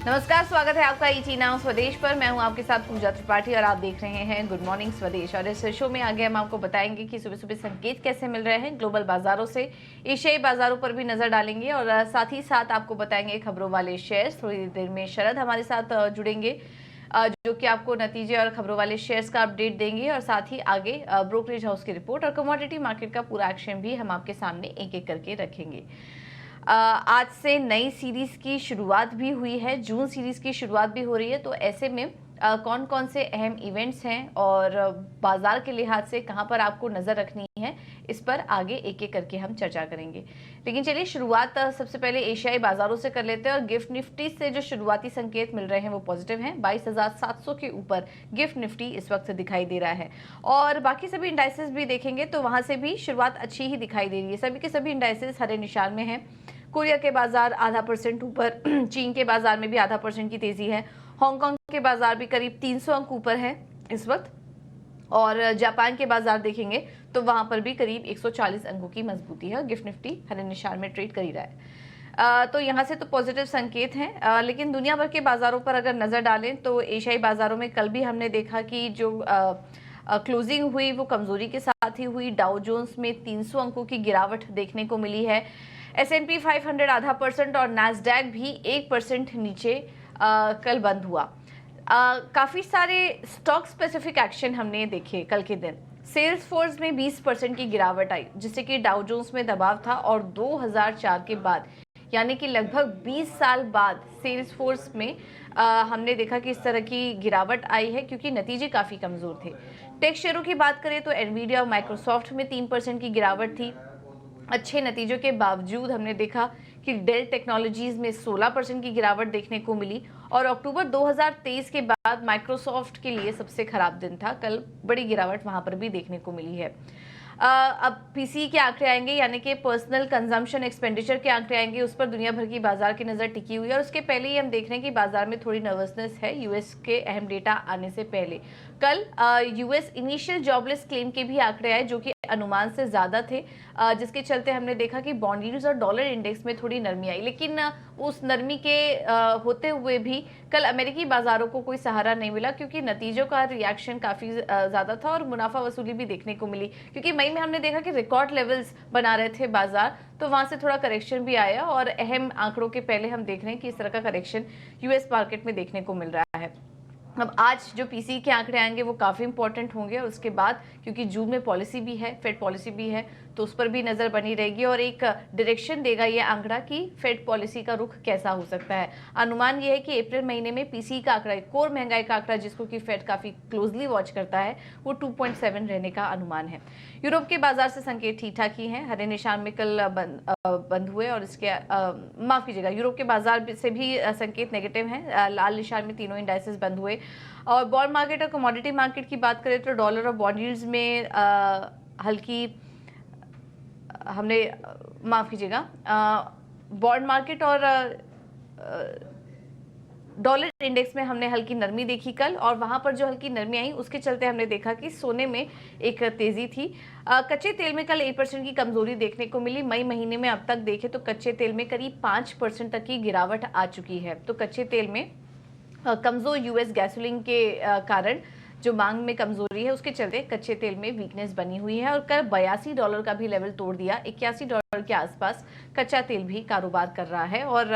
नमस्कार, स्वागत है आपका ईटी नाउ स्वदेश पर। मैं हूं आपके साथ पूजा त्रिपाठी और आप देख रहे हैं गुड मॉर्निंग स्वदेश। और इस शो में आगे हम आपको बताएंगे कि सुबह सुबह संकेत कैसे मिल रहे हैं ग्लोबल बाजारों से, एशियाई बाजारों पर भी नजर डालेंगे और साथ ही साथ आपको बताएंगे खबरों वाले शेयर्स। थोड़ी देर में शरद हमारे साथ जुड़ेंगे जो कि आपको नतीजे और खबरों वाले शेयर्स का अपडेट देंगे और साथ ही आगे ब्रोकरेज हाउस की रिपोर्ट और कमोडिटी मार्केट का पूरा एक्शन भी हम आपके सामने एक एक करके रखेंगे। आज से नई सीरीज की शुरुआत भी हुई है, जून सीरीज की शुरुआत भी हो रही है। तो ऐसे में कौन कौन से अहम इवेंट्स हैं और बाजार के लिहाज से कहां पर आपको नजर रखनी है, इस पर आगे एक एक करके हम चर्चा करेंगे। लेकिन चलिए शुरुआत सबसे पहले एशियाई बाजारों से कर लेते हैं। और गिफ्ट निफ्टी से जो शुरुआती संकेत मिल रहे हैं वो पॉजिटिव हैं। 22,700 के ऊपर गिफ्ट निफ्टी इस वक्त दिखाई दे रहा है। और बाकी सभी इंडाइसेस भी देखेंगे तो वहां से भी शुरुआत अच्छी ही दिखाई दे रही है। सभी के सभी इंडाइसेस हरे निशान में हैं। कोरिया के बाजार आधा % ऊपर, चीन के बाजार में भी आधा % की तेजी है। हांगकांग के बाजार भी करीब 300 अंक ऊपर है इस वक्त। और जापान के बाजार देखेंगे तो वहां पर भी करीब 140 अंकों की मजबूती है। गिफ्ट निफ्टी हरे निशान में ट्रेड कर ही रहा है। तो यहाँ से तो पॉजिटिव संकेत हैं। लेकिन दुनिया भर के बाजारों पर अगर नजर डालें तो एशियाई बाजारों में कल भी हमने देखा कि जो क्लोजिंग हुई वो कमजोरी के साथ ही हुई। डाउ जोन्स में 300 अंकों की गिरावट देखने को मिली है। S&P 500 आधा % और नैस्डैक भी 1% नीचे कल बंद हुआ। काफी सारे स्टॉक स्पेसिफिक एक्शन हमने देखे कल के दिन। सेल्स फोर्स में 20% की गिरावट आई, जिससे कि डाउ जोन्स में दबाव था। और 2004 के बाद यानी कि लगभग 20 साल बाद सेल्स फोर्स में हमने देखा कि इस तरह की गिरावट आई है, क्योंकि नतीजे काफी कमजोर थे। टेक शेयरों की बात करें तो एनवीडिया और माइक्रोसॉफ्ट में 3% की गिरावट थी। अच्छे नतीजों के बावजूद हमने देखा कि डेल टेक्नोलॉजीज में 16% की गिरावट देखने को मिली। और अक्टूबर 2023 के बाद माइक्रोसॉफ्ट के लिए सबसे खराब दिन था। कल बड़ी गिरावट वहां पर भी देखने को मिली है। अब पीसी के आंकड़े आएंगे, यानी कि पर्सनल कंजम्पशन एक्सपेंडिचर के आंकड़े आएंगे। उस पर दुनिया भर की बाजार की नजर टिकी हुई है। और उसके पहले ही हम देख रहे हैं कि बाजार में थोड़ी नर्वसनेस है यूएस के अहम डेटा आने से पहले। कल यूएस इनिशियल जॉबलेस क्लेम के भी आंकड़े आए जो कि अनुमान से ज्यादा थे, जिसके चलते हमने देखा कि बॉन्ड यील्ड्स और डॉलर इंडेक्स में थोड़ी नरमी आई। लेकिन उस नरमी के होते हुए भी कल अमेरिकी बाजारों को कोई सहारा नहीं मिला, क्योंकि नतीजों का रिएक्शन काफी ज्यादा था और मुनाफा वसूली भी देखने को मिली। क्योंकि मई में हमने देखा कि रिकॉर्ड लेवल्स बना रहे थे बाजार, तो वहां से थोड़ा करेक्शन भी आया। और अहम आंकड़ों के पहले हम देख रहे हैं कि इस तरह का करेक्शन यूएस मार्केट में देखने को मिल रहा है। अब आज जो पीसी के आंकड़े आएंगे वो काफी इंपॉर्टेंट होंगे। और उसके बाद क्योंकि जून में पॉलिसी भी है, फेड पॉलिसी भी है, तो उस पर भी नजर बनी रहेगी और एक डायरेक्शन देगा ये आंकड़ा कि फेड पॉलिसी का रुख कैसा हो सकता है। अनुमान ये है कि अप्रैल महीने में पीसी का आंकड़ा, कोर महंगाई का आंकड़ा जिसको कि फेड काफी क्लोजली वॉच करता है, वो 2.7 रहने का अनुमान है। यूरोप के बाजार से संकेत ठीक ठाक ही हैं, हरे निशान में कल बंद हुए। और इसके माफ कीजिएगा, यूरोप के बाजार से भी संकेत नेगेटिव हैं, लाल निशान में तीनों इंडाइसेस बंद हुए। और बॉन्ड मार्केट और कमोडिटी मार्केट की बात करें तो डॉलर और बॉन्ड यील्ड्स में हल्की हमने माफ कीजिएगा, बॉन्ड मार्केट और डॉलर इंडेक्स में हमने हल्की नरमी देखी कल। और वहां पर जो हल्की नरमी आई उसके चलते हमने देखा कि सोने में एक तेजी थी। कच्चे तेल में कल 1% की कमजोरी देखने को मिली। मई महीने में अब तक देखें तो कच्चे तेल में करीब 5% तक की गिरावट आ चुकी है। तो कच्चे तेल में कमजोर यूएस गैसोलीन के कारण जो मांग में कमजोरी है, उसके चलते कच्चे तेल में वीकनेस बनी हुई है। और कल $82 का भी लेवल तोड़ दिया। $81 के आसपास कच्चा तेल भी कारोबार कर रहा है। और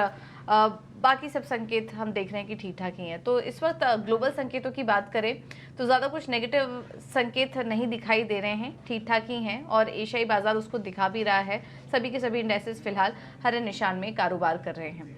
बाकी सब संकेत हम देख रहे हैं कि ठीक ठाक ही हैं। तो इस वक्त ग्लोबल संकेतों की बात करें तो ज़्यादा कुछ नेगेटिव संकेत नहीं दिखाई दे रहे हैं, ठीक ठाक ही हैं। और एशियाई बाजार उसको दिखा भी रहा है। सभी के सभी इंडेक्सेस फिलहाल हरे निशान में कारोबार कर रहे हैं।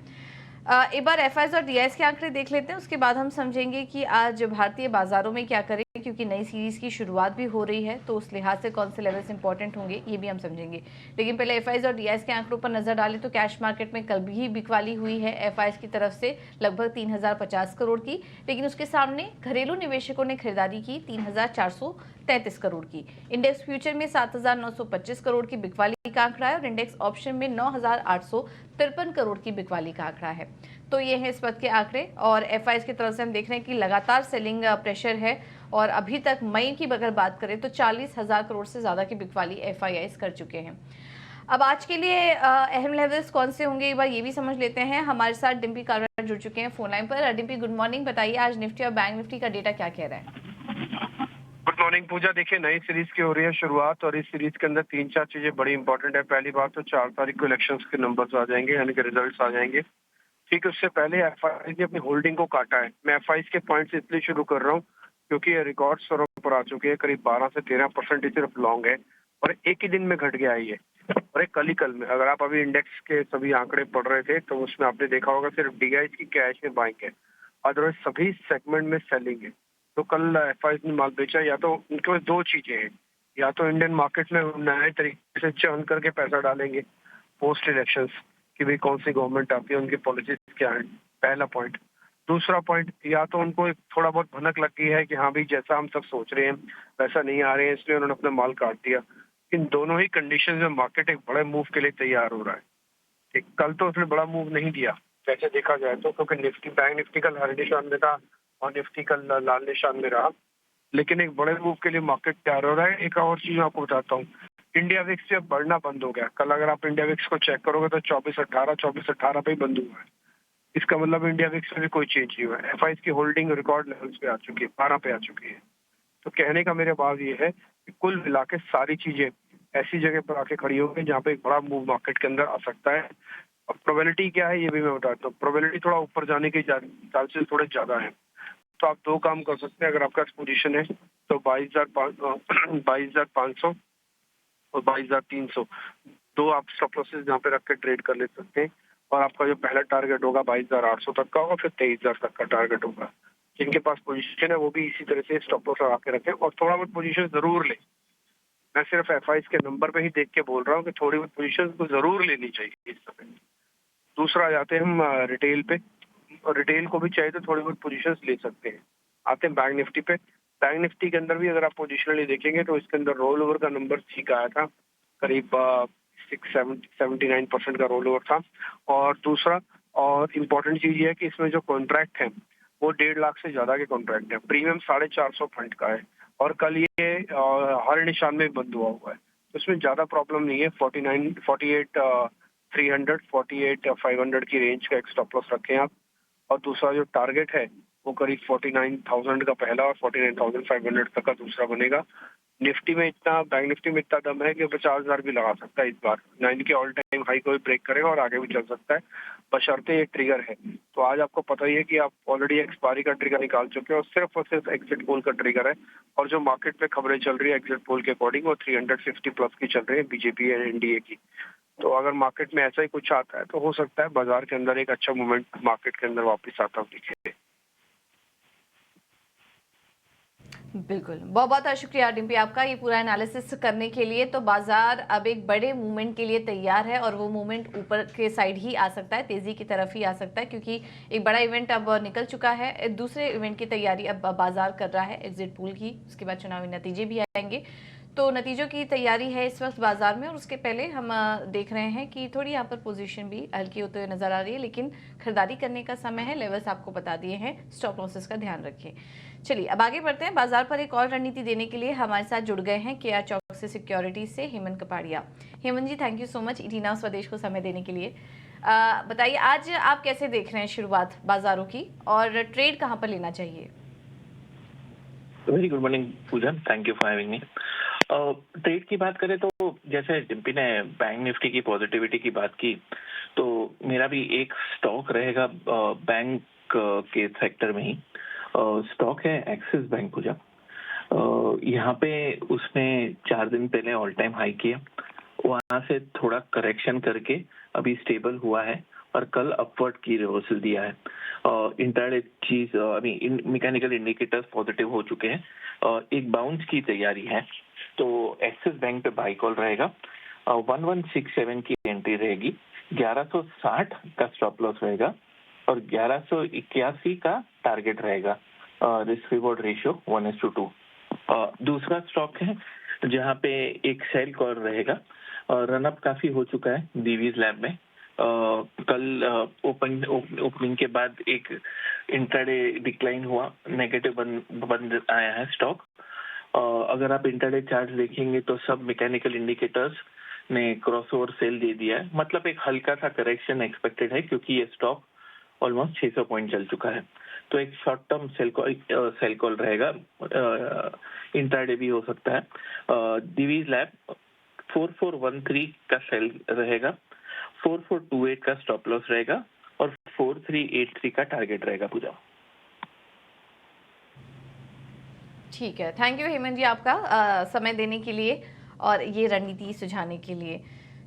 एक बार एफआईएस और डीआईएस के आंकड़े देख लेते हैं, उसके बाद हम समझेंगे कि आज भारतीय बाजारों में क्या करें, क्योंकि नई सीरीज की शुरुआत भी हो रही है। तो उस लिहाज से कौन से लेवल्स इंपॉर्टेंट होंगे ये भी हम समझेंगे। लेकिन पहले एफआईएस और डीआईएस के आंकड़ों पर नजर डालें तो कैश मार्केट में कल भी बिकवाली हुई है एफआईएस की तरफ से लगभग 3050 करोड़ की। लेकिन उसके सामने घरेलू निवेशकों ने खरीदारी की 3433 करोड़ की। इंडेक्स फ्यूचर में 7925 करोड़ की बिकवाली का आंकड़ा है और इंडेक्स ऑप्शन में 9853 करोड़ की बिकवाली का आंकड़ा है। तो ये है इस वक्त के आंकड़े। और एफआईएस की तरफ से हम देख रहे हैं कि लगातार सेलिंग प्रेशर है। और अभी तक मई की अगर बात करें तो 40,000 करोड़ से ज्यादा की बिकवाली एफआईआईस कर चुके हैं। अब आज के लिए अहम लेवल्स कौन से होंगे एक बार ये भी समझ लेते हैं। हमारे साथ डिम्पी कालरा जुड़ चुके हैं फोन लाइन पर। Dimpy, good morning. बताइए आज निफ्टी और बैंक निफ्टी का डेटा क्या कह रहा है? गुड मॉर्निंग पूजा। देखिए, नई सीरीज की हो रही है शुरुआत और इस सीरीज के अंदर 3-4 चीजें बड़ी इंपॉर्टेंट है। पहली बात तो 4 तारीख को इलेक्शंस के नंबर्स आ जाएंगे, यानी कि रिजल्ट्स आ जाएंगे। ठीक, उससे पहले एफआई ने अपनी होल्डिंग को काटा है। मैं एफआई के पॉइंट्स इसलिए शुरू कर रहा हूँ क्योंकि ये रिकॉर्ड स्तरों पर आ चुके हैं। करीब 12 से 13% ही सिर्फ लॉन्ग है और एक ही दिन में घट गया है ये। और एक कल में अगर आप अभी इंडेक्स के सभी आंकड़े पढ़ रहे थे तो उसमें आपने देखा होगा सिर्फ डीआई की कैश में बाइंग है, अदरवाइज सभी सेगमेंट में सेलिंग है। तो कल एफआई ने माल बेचा। या तो उनके पास दो चीजें हैं, या तो इंडियन मार्केट में नए तरीके से चर्न करके पैसा डालेंगे पोस्ट इलेक्शंस कि भाई कौन सी गवर्नमेंट आती है, उनकी पॉलिसीज क्या है, पहला पॉइंट। दूसरा पॉइंट, या तो उनको एक थोड़ा बहुत भनक लग गई है कि हाँ भाई जैसा हम सब सोच रहे हैं वैसा नहीं आ रहे हैं, इसलिए उन्होंने अपना माल काट दिया। इन दोनों ही कंडीशन में मार्केट एक बड़े मूव के लिए तैयार हो रहा है। ठीक, कल तो उसने बड़ा मूव नहीं दिया वैसे देखा जाए तो, क्योंकि निफ्टी बैंक निफ्टी कल हरे निशान में था और निफ्टी कल लाल निशान में रहा। लेकिन एक बड़े मूव के लिए मार्केट तैयार हो रहा है। एक और चीज मैं आपको बताता हूँ, इंडिया विक्स से अब बढ़ना बंद हो गया। कल अगर आप इंडिया विक्स को चेक करोगे तो 24-18 पे ही बंद हुआ है। इसका मतलब इंडिया विक्स में भी कोई चेंज नहीं हुआ है। एफआई की होल्डिंग रिकॉर्ड लेवल्स पे आ चुकी है, 12 पे आ चुकी है। तो कहने का मेरा बात ये है कि कुल मिला के सारी चीजें ऐसी जगह पर आके खड़ी हो गई जहाँ पे एक बड़ा मूव मार्केट के अंदर आ सकता है। अब प्रोबेबिलिटी क्या है ये भी मैं बताता हूँ। प्रोबेबिलिटी थोड़ा ऊपर जाने की चांसेस थोड़े ज्यादा है। तो आप दो काम कर सकते हैं अगर आपका पोजीशन है तो 22,500 और 22,300 दो आप स्टॉप लॉसेस यहाँ पे रख के ट्रेड कर ले सकते हैं। और आपका जो पहला टारगेट होगा 22,800 तक का होगा, फिर 23,000 तक का टारगेट होगा। जिनके पास पोजीशन है वो भी इसी तरह से स्टॉप लॉस लगा के रखें और थोड़ा बहुत पोजीशन जरूर लें। मैं सिर्फ एफआई के नंबर पे ही देख के बोल रहा हूँ कि थोड़ी बहुत पोजीशन को जरूर लेनी चाहिए इस समय। दूसरा आ जाते हैं हम रिटेल पे, और रिटेल को भी चाहिए तो थोड़ी बहुत पोजीशंस ले सकते हैं। आते हैं बैंक निफ्टी पे। बैंक निफ्टी के अंदर भी अगर आप पोजिशनली देखेंगे तो इसके अंदर रोल ओवर का नंबर ठीक आया था, करीब 6-79% का रोल ओवर था। और दूसरा और इम्पोर्टेंट चीज ये है कि इसमें जो कॉन्ट्रैक्ट है वो 1.5 लाख से ज्यादा के कॉन्ट्रैक्ट है। प्रीमियम 450 फंड का है और कल ये हर निशान में बंद हुआ है, तो इसमें ज्यादा प्रॉब्लम नहीं है। 48 500 की रेंज का एक स्टॉप लॉस रखें आप। और दूसरा जो टारगेट है वो करीब 49,000 का पहला और 49,500 तक का दूसरा बनेगा। निफ्टी में इतना, बैंक निफ्टी में इतना दम है कि 50,000 भी लगा सकता है इस बार। 9 के ऑल टाइम हाई को भी ब्रेक करेगा और आगे भी चल सकता है, बशर्ते ये ट्रिगर है। तो आज आपको पता ही है कि आप ऑलरेडी एक्सपायरी का ट्रिगर निकाल चुके हैं और सिर्फ एग्जिट पोल का ट्रिगर है। और जो मार्केट में खबरें चल रही है एग्जिट पोल के अकॉर्डिंग वो 350 प्लस की चल रही है, बीजेपी एंड एनडीए की। तो अगर मार्केट में ऐसा ही कुछ आता है तो हो सकता है बाजार के अंदर एक अच्छा मूवमेंट मार्केट के अंदर वापस आता हुआ दिखे। बिल्कुल, बहुत बहुत शुक्रिया डिम्पी आपका ये पूरा एनालिसिस करने के लिए। तो बाजार अब एक बड़े मूवमेंट के लिए तैयार है और वो मूवमेंट ऊपर के साइड ही आ सकता है, तेजी की तरफ ही आ सकता है, क्योंकि एक बड़ा इवेंट अब निकल चुका है। दूसरे इवेंट की तैयारी अब बाजार कर रहा है, एग्जिट पोल की। उसके बाद चुनावी नतीजे भी आएंगे, तो नतीजों की तैयारी है इस वक्त बाजार में। और उसके पहले हम देख रहे हैं कि थोड़ी यहाँ पर पोजीशन भी हल्की होते हुए नजर आ रही है, लेकिन खरीदारी करने का समय है। लेवल्स आपको बता दिए हैं, स्टॉप लॉसेस का ध्यान रखें। चलिए अब आगे बढ़ते हैं। बाजार पर एक और रणनीति देने के लिए हमारे साथ जुड़ गए हैं केआर चौकसी सिक्योरिटीज से Hemant Kapadia. Hemant ji, thank you so much ET Now Swadesh को समय देने के लिए। बताइए आज आप कैसे देख रहे हैं शुरुआत बाजारों की, और ट्रेड कहाँ पर लेना चाहिए? Very good morning Pooja, thank you for having me. Trade की बात करें तो जैसे डिम्पी ने बैंक निफ्टी की पॉजिटिविटी की बात की, तो मेरा भी एक स्टॉक रहेगा बैंक के सेक्टर में ही। स्टॉक है एक्सिस बैंक पूजा। यहाँ पे उसने 4 दिन पहले ऑल टाइम हाई किया, वहां से थोड़ा करेक्शन करके अभी स्टेबल हुआ है और कल अपवर्ड की रिवर्सल दिया है। इंटरडे चीज अभी मैकेनिकल इंडिकेटर्स पॉजिटिव हो चुके हैं, एक बाउंस की तैयारी है। तो एक्सिस बैंक पे बाई कॉल रहेगा। 1167 की एंट्री रहेगी, 1160 का स्टॉप लॉस रहेगा और 1181 का टारगेट रहेगा। Risk reward ratio 1:2। दूसरा स्टॉक है जहाँ पे एक सेल कॉल रहेगा। रनअप काफी हो चुका है दीवीज लैब में। कल ओपनिंग के बाद एक इंट्राडे डिक्लाइन हुआ, नेगेटिव बंद आया है स्टॉक। अगर आप इंट्राडे चार्ट देखेंगे तो सब मैकेनिकल इंडिकेटर्स ने क्रॉसओवर सेल दे दिया है, मतलब एक हल्का सा करेक्शन एक्सपेक्टेड है क्योंकि ये स्टॉक ऑलमोस्ट 600 पॉइंट चल चुका है। तो एक शॉर्ट टर्म सेल कॉल रहेगा, इंट्राडे भी हो सकता है। दिवीज लैब 4413 का सेल रहेगा, 4428 का स्टॉप लॉस रहेगा और 4383 का टारगेट रहेगा पूजा। ठीक है, थैंक यू हेमंत जी आपका समय देने के लिए और ये रणनीति सुझाने के लिए।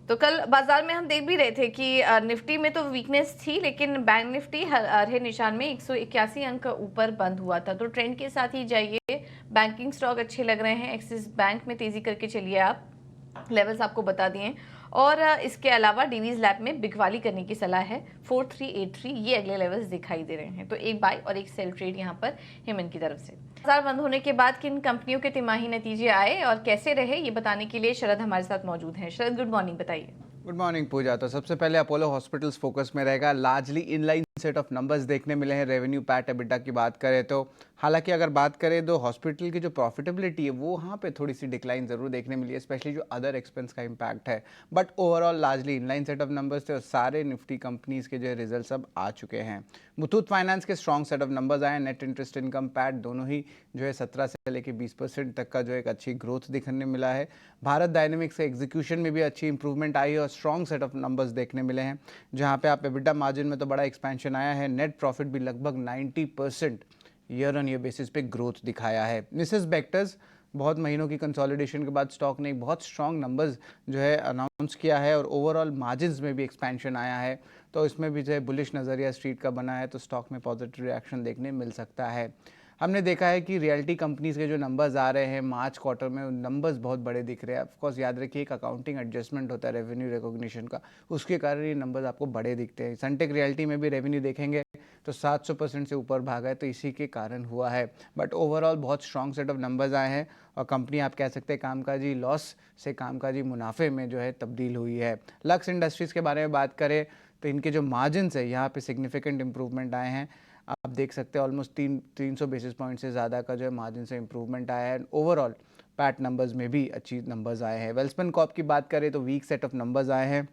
तो कल बाजार में हम देख भी रहे थे कि निफ्टी में तो वीकनेस थी, लेकिन बैंक निफ्टी हरे निशान में 181 अंक ऊपर बंद हुआ था। तो ट्रेंड के साथ ही जाइए, बैंकिंग स्टॉक अच्छे लग रहे हैं। एक्सिस बैंक में तेजी करके चलिए, आप लेवल्स आपको बता दिए। और इसके अलावा डिवीज लैब में बिकवाली करने की सलाह है, 4383 ये अगले लेवल्स दिखाई दे रहे हैं। तो एक बाय और एक सेल ट्रेड यहाँ पर हेमंत की तरफ से। बाजार बंद होने के बाद किन कंपनियों के तिमाही नतीजे आए और कैसे रहे, ये बताने के लिए शरद हमारे साथ मौजूद हैं। शरद, गुड मॉर्निंग, बताइए। गुड मॉर्निंग पूजा। तो सबसे पहले अपोलो हॉस्पिटल्स फोकस में रहेगा। Largely inline set of numbers देखने मिले हैं। रेवेन्यू, पैट, एबिटा की बात करें तो हालांकि अगर बात करें तो हॉस्पिटल की जो प्रॉफिटेबिलिटी है वो वहाँ पे थोड़ी सी डिक्लाइन ज़रूर देखने मिली है, स्पेशली जो अदर एक्सपेंस का इम्पैक्ट है। But overall largely inline set of numbers थे और सारे निफ्टी कंपनीज के जो रिजल्ट अब आ चुके हैं। मुथूट फाइनेंस के स्ट्रॉन्ग सेट ऑफ नंबर्स आए हैं। नेट इंटरेस्ट इनकम, पैट दोनों ही जो है 17 से लेकर 20% तक का जो एक अच्छी ग्रोथ दिखने मिला है। भारत डायनेमिक्स से एग्जीक्यूशन में भी अच्छी इंप्रूवमेंट आई है और स्ट्रॉन्ग सेट ऑफ नंबर्स देखने मिले हैं, जहां पे आप एबिटा मार्जिन में तो बड़ा एक्सपेंशन आया है। नेट प्रॉफिट भी लगभग 90% ईयर ऑन ईयर बेसिस पे ग्रोथ दिखाया है। मिसेस बेक्टर्स बहुत महीनों की कंसोलिडेशन के बाद स्टॉक ने एक बहुत स्ट्रॉन्ग नंबर्स जो है अनाउंस किया है और ओवरऑल मार्जिन्स में भी एक्सपेंशन आया है। तो इसमें भी जो है बुलिश नज़रिया स्ट्रीट का बना है, तो स्टॉक में पॉजिटिव रिएक्शन देखने मिल सकता है। हमने देखा है कि रियल्टी कंपनीज के जो नंबर्स आ रहे हैं मार्च क्वार्टर में, नंबर्स बहुत बड़े दिख रहे हैं। ऑफकोर्स याद रखिए एक अकाउंटिंग एडजस्टमेंट होता है रेवेन्यू रिकॉग्निशन का, उसके कारण ये नंबर्स आपको बड़े दिखते हैं। सनटेक रियल्टी में भी रेवेन्यू देखेंगे तो 700% से ऊपर भागा है, तो इसी के कारण हुआ है। बट ओवरऑल बहुत स्ट्रॉन्ग सेट ऑफ नंबर्स आए हैं और कंपनी आप कह सकते हैं कामकाजी लॉस से कामकाजी मुनाफे में जो है तब्दील हुई है। लक्स इंडस्ट्रीज़ के बारे में बात करें तो इनके जो मार्जिन्स है यहाँ पे सिग्निफिकेंट इंप्रूवमेंट आए हैं। आप देख सकते हैं ऑलमोस्ट 300 बेसिस पॉइंट से ज़्यादा का जो है मार्जिन से इंप्रूवमेंट आया है। ओवरऑल पैट नंबर्स में भी अच्छी नंबर्स आए हैं। वेल्सपन कॉर्प की बात करें तो वीक सेट ऑफ नंबर्स आए हैं।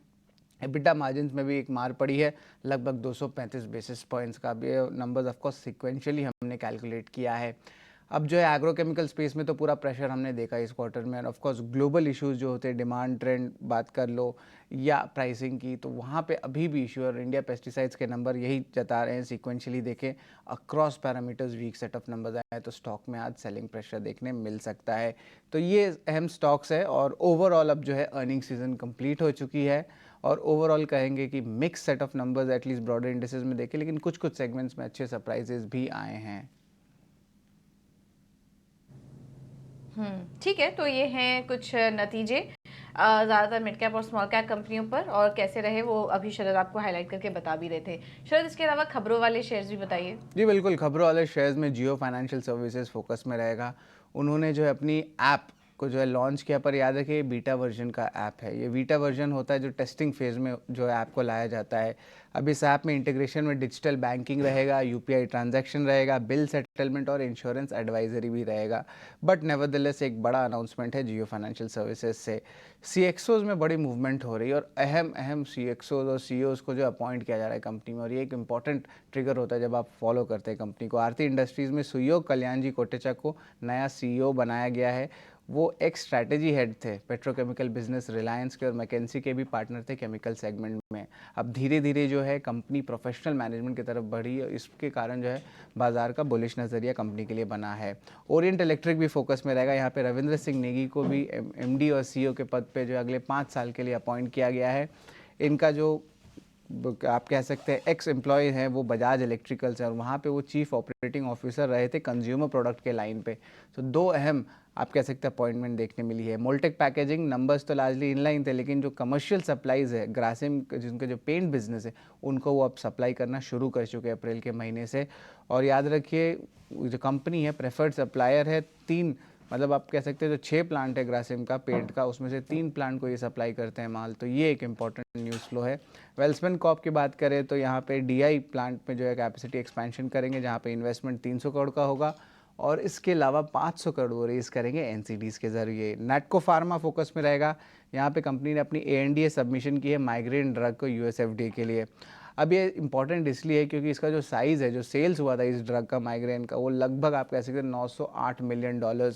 एबिटा मार्जिन में भी एक मार पड़ी है, लगभग 235 बेसिस पॉइंट्स का भी नंबर्स ऑफकोर्स सिक्वेंशियली हमने कैलकुलेट किया है। अब जो है एग्रोकेमिकल स्पेस में तो पूरा प्रेशर हमने देखा इस क्वार्टर में। ऑफ कोर्स ग्लोबल इश्यूज जो होते हैं, डिमांड ट्रेंड बात कर लो या प्राइसिंग की, तो वहाँ पे अभी भी इशू और इंडिया पेस्टिसाइड्स के नंबर यही जता रहे हैं। सीक्वेंशियली देखें across parameters weak set of numbers आए हैं, तो स्टॉक में आज सेलिंग प्रेशर देखने मिल सकता है। तो ये अहम स्टॉक्स है और ओवरऑल अब जो है अर्निंग सीजन कंप्लीट हो चुकी है और ओवरऑल कहेंगे कि mix set of numbers at least broader indices में देखें, लेकिन कुछ कुछ सेगमेंट्स में अच्छे सरप्राइजेस भी आए हैं। ठीक है, तो ये हैं कुछ नतीजे ज़्यादातर मिड कैप और स्मॉल कैप कंपनियों पर, और कैसे रहे वो अभी शरद आपको हाईलाइट करके बता भी रहे थे। शरद, इसके अलावा खबरों वाले शेयर्स भी बताइए। जी बिल्कुल, खबरों वाले शेयर्स में जियो फाइनेंशियल सर्विसेज फोकस में रहेगा। उन्होंने जो है अपनी ऐप को जो है लॉन्च किया, पर याद रखिए बीटा वर्जन का ऐप है। ये बीटा वर्जन होता है जो टेस्टिंग फेज़ में जो है ऐप को लाया जाता है। अब इस ऐप में इंटीग्रेशन में डिजिटल बैंकिंग रहेगा, यूपीआई ट्रांजैक्शन रहेगा, बिल सेटलमेंट और इंश्योरेंस एडवाइजरी भी रहेगा। बट नेवरदलेस एक बड़ा अनाउंसमेंट है जियो फाइनेंशियल सर्विसेज से। सीएक्सओज में बड़ी मूवमेंट हो रही है और अहम सीएक्सओज और सीईओज को जो अपॉइंट किया जा रहा है कंपनी में, और ये एक इंपॉर्टेंट ट्रिगर होता है जब आप फॉलो करते हैं कंपनी को। आरती इंडस्ट्रीज़ में सुयोग कल्याण जी कोटेचा को नया सीईओ बनाया गया है। वो एक स्ट्रैटेजी हेड थे पेट्रोकेमिकल बिजनेस रिलायंस के और मैकेंसी के भी पार्टनर थे केमिकल सेगमेंट में। अब धीरे धीरे जो है कंपनी प्रोफेशनल मैनेजमेंट की तरफ बढ़ी और इसके कारण जो है बाजार का बुलिश नज़रिया कंपनी के लिए बना है। ओरिएंट इलेक्ट्रिक भी फोकस में रहेगा। यहाँ पे रविंद्र सिंह नेगी को भी एमडी और सीईओ के पद पे जो अगले 5 साल के लिए अपॉइंट किया गया है। इनका जो आप कह सकते हैं एक्स एम्प्लॉय हैं वो बजाज इलेक्ट्रिकल्स हैं और वहाँ पे वो चीफ ऑपरेटिंग ऑफिसर रहे थे कंज्यूमर प्रोडक्ट के लाइन पे। तो 2 अहम आप कह सकते हैं अपॉइंटमेंट देखने मिली है। मोल्टेक पैकेजिंग नंबर्स तो लार्जली इनलाइन थे, लेकिन जो कमर्शियल सप्लाईज है ग्रासिम जिनके जो पेंट बिजनेस है उनको वो अब सप्लाई करना शुरू कर चुके हैं अप्रैल के महीने से। और याद रखिए जो कंपनी है प्रेफर्ड सप्लायर है। 3 मतलब आप कह सकते हैं जो 6 प्लांट है ग्रासिम का पेंट का, उसमें से 3 प्लांट को ये सप्लाई करते हैं माल। तो ये एक इंपॉर्टेंट न्यूज़ फ्लो है। वेल्समैन कॉर्प की बात करें तो यहाँ पे डीआई प्लांट में जो है कैपेसिटी एक्सपेंशन करेंगे, जहाँ पे इन्वेस्टमेंट 300 करोड़ का होगा और इसके अलावा 500 करोड़ वो रेज़ करेंगे एनसीडीज़ के ज़रिए। नैटको फार्मा फोकस में रहेगा। यहाँ पे कंपनी ने अपनी एएनडीए सबमिशन की है माइग्रेन ड्रग को यूएस एफडीए के लिए। अब ये इंपॉर्टेंट इसलिए है क्योंकि इसका जो साइज़ है, जो सेल्स हुआ था इस ड्रग का माइग्रेन का, वो लगभग आप कह सकते हैं $908 मिलियन,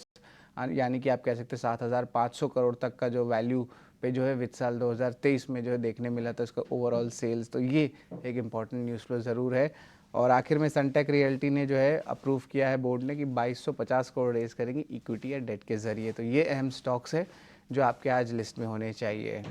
यानी कि आप कह सकते हैं 7,500 करोड़ तक का जो वैल्यू पे जो है वित्त साल 2023 में जो है देखने मिला था इसका ओवरऑल सेल्स। तो ये एक इम्पॉर्टेंट न्यूज़ फ्लो ज़रूर है। और आखिर में सनटेक रियल्टी ने जो है अप्रूव किया है बोर्ड ने कि 2250 करोड़ रेज़ करेंगे इक्विटी या डेट के ज़रिए। तो ये अहम स्टॉक्स है जो आपके आज लिस्ट में होने चाहिए।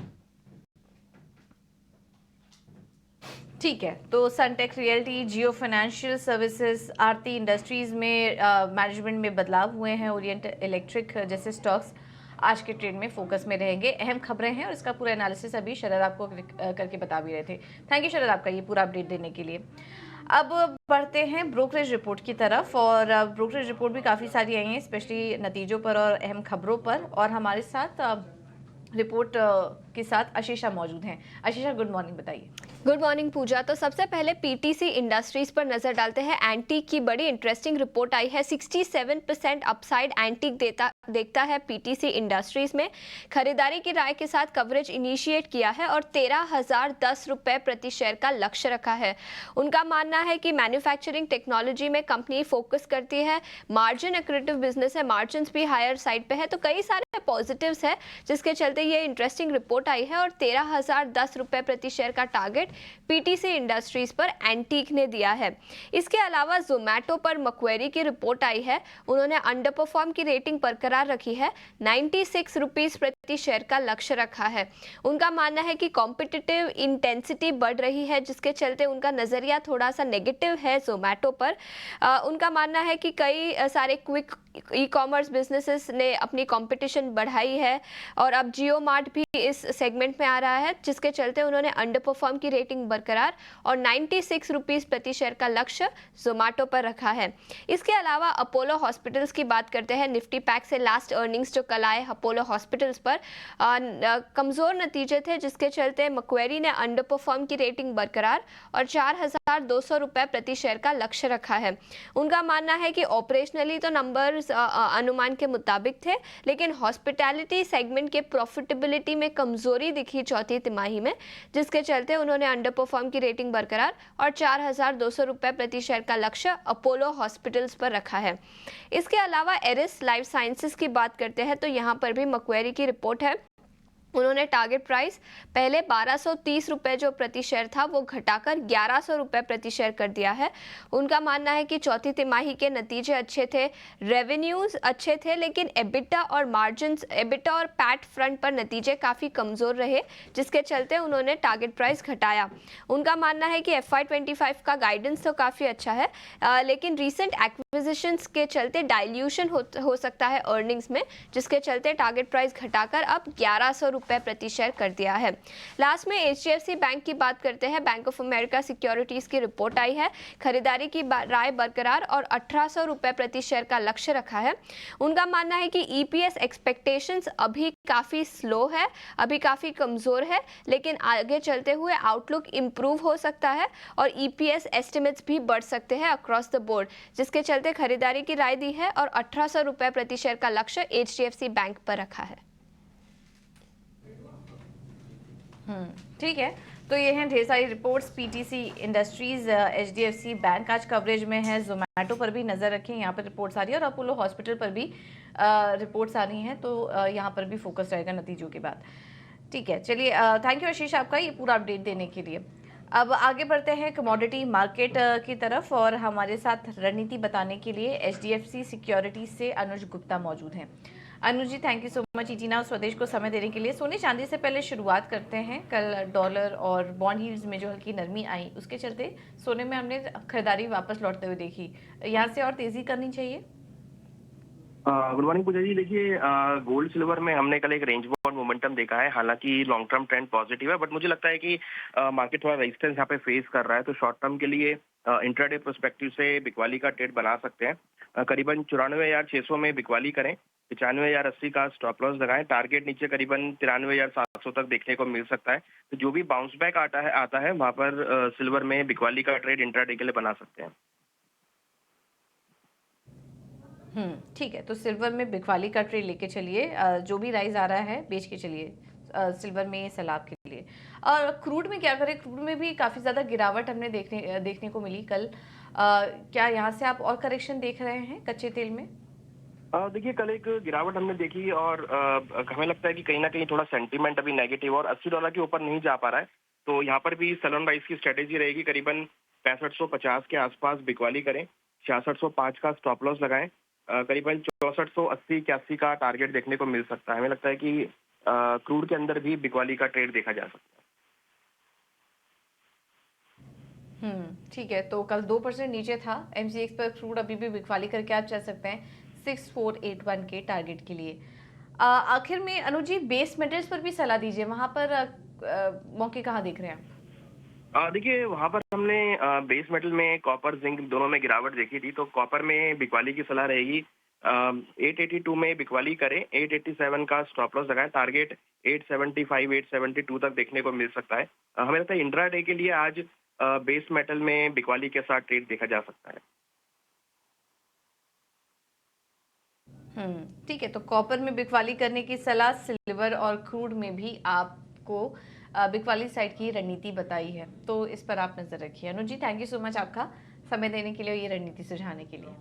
ठीक है, तो सनटेक रियल्टी, जियो फाइनेंशियल सर्विसेज, आरती इंडस्ट्रीज में मैनेजमेंट में बदलाव हुए हैं, ओरिएंट इलेक्ट्रिक जैसे स्टॉक्स आज के ट्रेड में फोकस में रहेंगे। अहम खबरें हैं और इसका पूरा एनालिसिस अभी शरद आपको करके बता भी रहे थे। थैंक यू शरद आपका ये पूरा अपडेट देने के लिए। अब बढ़ते हैं ब्रोकरेज रिपोर्ट की तरफ, और ब्रोकरेज रिपोर्ट भी काफ़ी सारी आई हैं, स्पेशली नतीजों पर और अहम खबरों पर। और हमारे साथ रिपोर्ट के साथ आशीषा मौजूद हैं। आशीषा, गुड मॉर्निंग, बताइए। गुड मॉर्निंग पूजा। तो सबसे पहले पीटीसी इंडस्ट्रीज पर नजर डालते हैं। एंटीक की बड़ी इंटरेस्टिंग रिपोर्ट आई है। 67% अपसाइड एंटीक देखता है पीटीसी इंडस्ट्रीज में। खरीदारी की राय के साथ कवरेज इनिशिएट किया है और 13,010 रुपए प्रति शेयर का लक्ष्य रखा है। उनका मानना है कि मैन्युफैक्चरिंग टेक्नोलॉजी में कंपनी फोकस करती है, मार्जिन एक्रेटिव बिजनेस है, मार्जिन भी हायर साइड पे है। तो कई सारे पॉजिटिव्स है जिसके चलते ये इंटरेस्टिंग रिपोर्ट आई है। और 13,010 रुपए प्रति शेयर का टारगेट पीटीसी इंडस्ट्रीज पर एंटीक ने दिया है। इसके अलावा जोमैटो पर मक्वेरी की रिपोर्ट आई है। उन्होंने अंडर परफॉर्म की रेटिंग बरकरार रखी है, 96 रुपीस प्रति शेयर का लक्ष्य रखा है। उनका मानना है कि कॉम्पिटिटिव इंटेंसिटी बढ़ रही है जिसके चलते उनका नजरिया थोड़ा सा नेगेटिव है जोमैटो पर। उनका मानना है कि कई सारे क्विक ई कॉमर्स बिजनेसेस ने अपनी कंपटीशन बढ़ाई है और अब जियो मार्ट भी इस सेगमेंट में आ रहा है जिसके चलते उन्होंने अंडर परफॉर्म की रेटिंग बरकरार और 96 रुपीस प्रति शेयर का लक्ष्य जोमैटो पर रखा है। इसके अलावा अपोलो हॉस्पिटल्स की बात करते हैं। निफ्टी पैक से लास्ट अर्निंग्स जो कल आए अपोलो हॉस्पिटल्स पर कमजोर नतीजे थे जिसके चलते मक्वेरी ने अंडर परफॉर्म की रेटिंग बरकरार और 4,200 रुपए प्रति शेयर का लक्ष्य रखा है। उनका मानना है कि ऑपरेशनली तो नंबर अनुमान के मुताबिक थे, लेकिन हॉस्पिटैलिटी सेगमेंट के प्रॉफिटेबिलिटी में कमजोरी दिखी चौथी तिमाही में, जिसके चलते उन्होंने अंडर परफॉर्म की रेटिंग बरकरार और 4,200 रुपए प्रति शेयर का लक्ष्य अपोलो हॉस्पिटल्स पर रखा है। इसके अलावा एरिस लाइफ साइंसेज की बात करते हैं तो यहाँ पर भी मक्वेरी की रिपोर्ट है। उन्होंने टारगेट प्राइस पहले 1230 रुपए जो प्रति शेयर था वो घटाकर 1100 रुपए प्रति शेयर कर दिया है। उनका मानना है कि चौथी तिमाही के नतीजे अच्छे थे, रेवेन्यूज अच्छे थे, लेकिन एबिटा और मार्जिन्स, एबिटा और पैट फ्रंट पर नतीजे काफ़ी कमज़ोर रहे जिसके चलते उन्होंने टारगेट प्राइस घटाया। उनका मानना है कि FY25 का गाइडेंस तो काफ़ी अच्छा है, लेकिन रिसेंट एक्विजिशंस के चलते डाइल्यूशन हो सकता है अर्निंग्स में, जिसके चलते टारगेट प्राइस घटाकर अब 1100 रुपए प्रति शेयर कर दिया है। लास्ट में HDFC बैंक की बात करते हैं। बैंक ऑफ अमेरिका सिक्योरिटीज की रिपोर्ट आई है। खरीदारी की राय बरकरार और 1800 रुपए प्रति शेयर का लक्ष्य रखा है। उनका मानना है कि EPS एक्सपेक्टेशंस अभी काफी स्लो है, अभी काफी कमजोर है, लेकिन आगे चलते हुए आउटलुक इंप्रूव हो सकता है और EPS एस्टिमेट्स भी बढ़ सकते हैं अक्रॉस द बोर्ड, जिसके चलते खरीदारी की राय दी है और 1800 रुपए प्रति शेयर का लक्ष्य HDFC बैंक पर रखा है। ठीक है, तो ये हैं ढेर सारी reports. PTC industries, HDFC bank आज कवरेज में है। जोमैटो पर भी नज़र रखें, यहाँ पर रिपोर्ट्स आ रही है और अपोलो हॉस्पिटल पर भी रिपोर्ट्स आ रही हैं, तो यहाँ पर भी फोकस रहेगा नतीजों के बाद। ठीक है, चलिए, थैंक यू आशीष आपका ये पूरा अपडेट देने के लिए। अब आगे बढ़ते हैं कमोडिटी मार्केट की तरफ, और हमारे साथ रणनीति बताने के लिए HDFC सिक्योरिटीज से अनुज गुप्ता मौजूद हैं। Anuj ji, thank you so much ET Now स्वदेश को समय देने के लिए। सोने चांदी से पहले शुरुआत करते हैं। कल डॉलर और बॉन्ड यील्ड्स में जो हल्की नरमी आई, उसके चलते सोने में हमने खरीदारी वापस लौटते हुए देखी। यहाँ से और तेजी करनी चाहिए? गुड मॉर्निंग पूजा जी। देखिए, गोल्ड सिल्वर में हमने कल एक रेंज बाउंड मोमेंटम देखा है। हालांकि लॉन्ग टर्म ट्रेंड पॉजिटिव है, बट मुझे लगता है कि मार्केट थोड़ा रेजिस्टेंस यहाँ पे फेस कर रहा है, तो शॉर्ट टर्म के लिए इंट्राडे पर्सपेक्टिव से बिकवाली का ट्रेड बना सकते हैं। करीबन 94,600 में बिकवाली करें, 95,080 का स्टॉप लॉस लगाएं। टारगेट नीचे करीबन 93,700 तक देखने को मिल सकता है। तो जो भी बाउंस बैक आता है वहाँ पर सिल्वर में बिकवाली का ट्रेड इंट्राडे के लिए बना सकते हैं। ठीक है, तो सिल्वर में बिकवाली का ट्रेड लेके चलिए, जो भी राइज आ रहा है बेच के चलिए सिल्वर में, ये सलाह के लिए। और क्रूड में क्या करें? क्रूड में भी काफ़ी ज़्यादा गिरावट हमने देखने को मिली कल। क्या यहाँ से आप और करेक्शन देख रहे हैं कच्चे तेल में? देखिए, कल एक गिरावट हमने देखी और हमें लगता है कि कहीं ना कहीं थोड़ा सेंटीमेंट अभी नेगेटिव और $80 के ऊपर नहीं जा पा रहा है। तो यहाँ पर भी सेल ऑन राइज की स्ट्रेटेजी रहेगी, करीबन 6550 के आसपास बिकवाली करें, 6605 का स्टॉप लॉस लगाएं, करीबन 6480 81 का टारगेट देखने को मिल सकता है। हमें लगता है कि क्रूड के अंदर भी बिकवाली का ट्रेड देखा जा सकता है। ठीक है, तो कल 2% नीचे था एमसीएक्स पर क्रूड, अभी भी बिकवाली करके आप चल सकते हैं 6481 के टारगेट के लिए। आखिर में अनुज जी, बेस मेटल्स पर भी सलाह दीजिए, वहां पर मौके कहाँ देख रहे हैं आप? देखिए, वहाँ पर हमने बेस मेटल में कॉपर जिंक दोनों में गिरावट देखी थी, तो कॉपर में बिकवाली की सलाह रहेगी। 882 में बिकवाली करें, 887 का स्टॉप लॉस लगाएं, टारगेट 875 872 तक देखने को मिल सकता है। हमें लगता है इंट्रा डे के लिए आज बेस मेटल में बिकवाली के साथ ट्रेड देखा जा सकता है। ठीक है, तो कॉपर में बिकवाली करने की सलाह, सिल्वर और क्रूड में भी आपको बिकवाली साइड की रणनीति बताई है, तो इस पर आप नजर रखिए। अनुज ji, thank you so much आपका समय देने के लिए, ये रणनीति सुझाने के लिए।